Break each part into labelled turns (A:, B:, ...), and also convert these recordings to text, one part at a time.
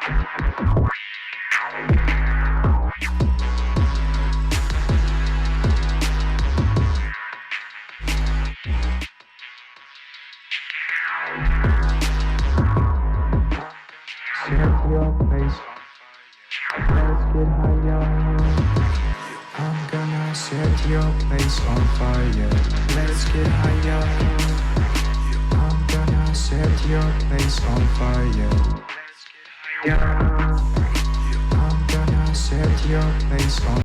A: your place. Let's get higher. I'm gonna set your place on fire. Let's get higher. I'm gonna set your place on fire. Yeah. I'm gonna set your place on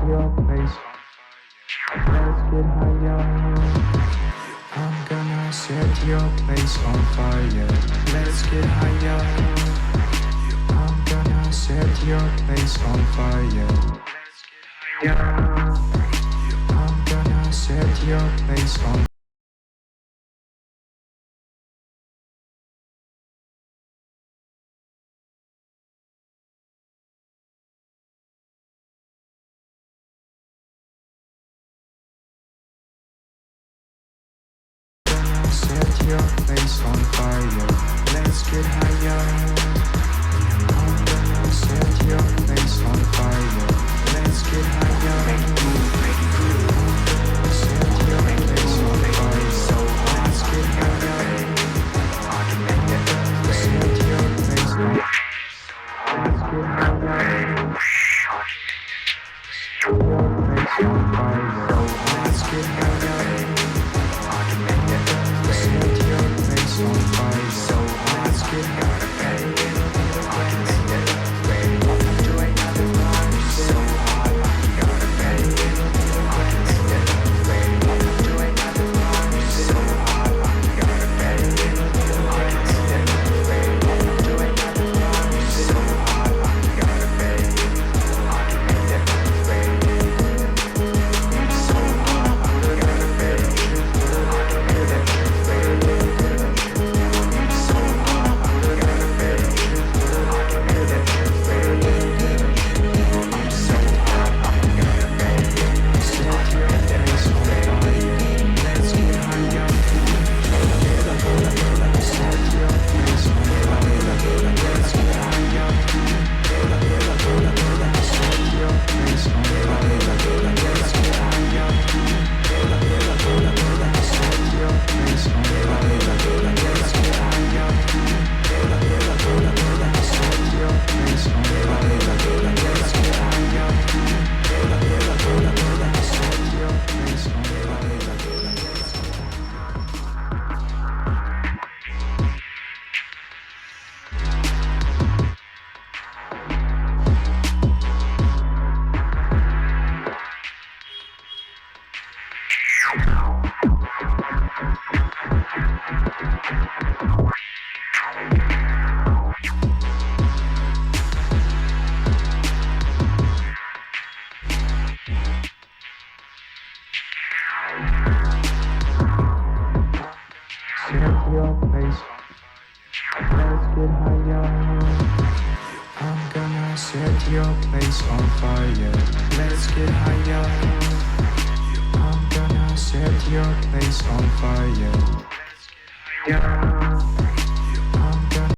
A: your place. Let's get higher. I'm gonna set your place on fire. Let's get higher. I'm gonna set your place on fire. Yeah. I'm gonna set your place on set your place on fire. Let's get higher. I'm gonna set your place on fire. Let's get higher. Set your place on fire. So let's get higher. Set your place on fire. Let's get higher. Set your place on fire. So let's get higher. Set your place on fire. So let's get higher. set your place on fire. Let's get higher. I'm gonna set your place on fire. Yeah. I'm gonna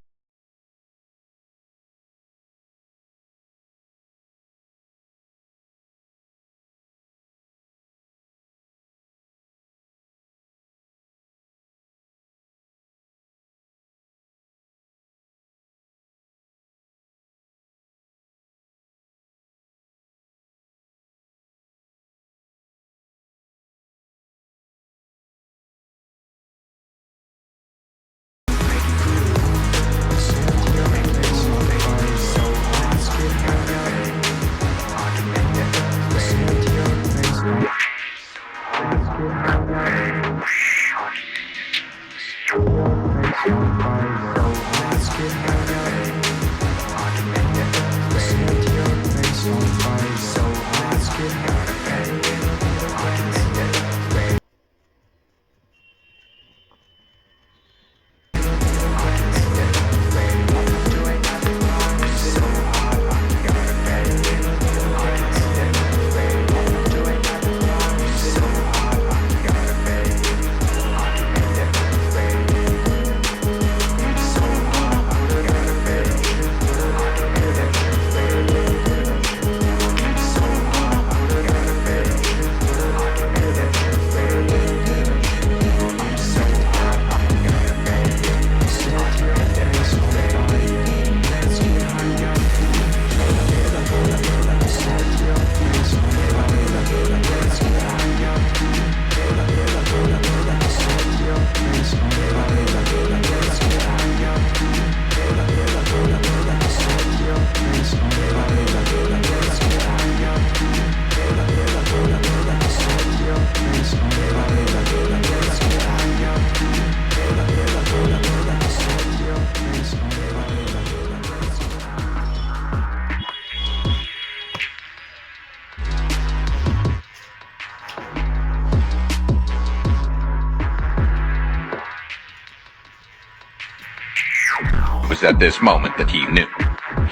B: It was at this moment that he knew.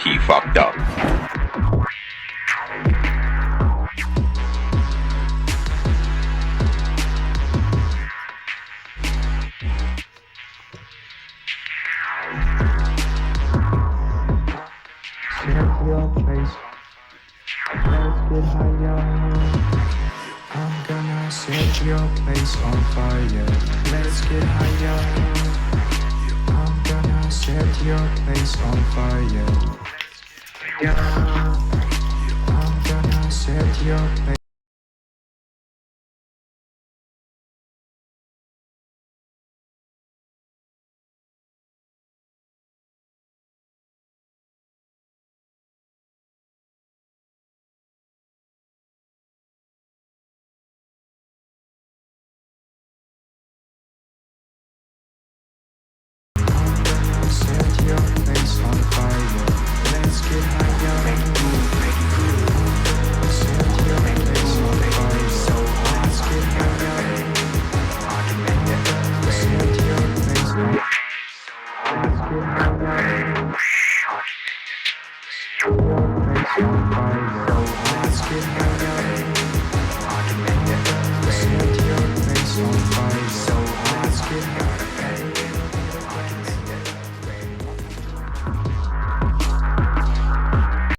B: He fucked up.
A: set your place. Let's get higher. I'm gonna set your place on fire. Let's get higher. I'm gonna set your place on fire. Yeah. I'm gonna set your place. Set your place on fire. Let's get higher. Set your place on fire. Let's get higher. Set your place on fire. Let's get higher. Set your place on fire.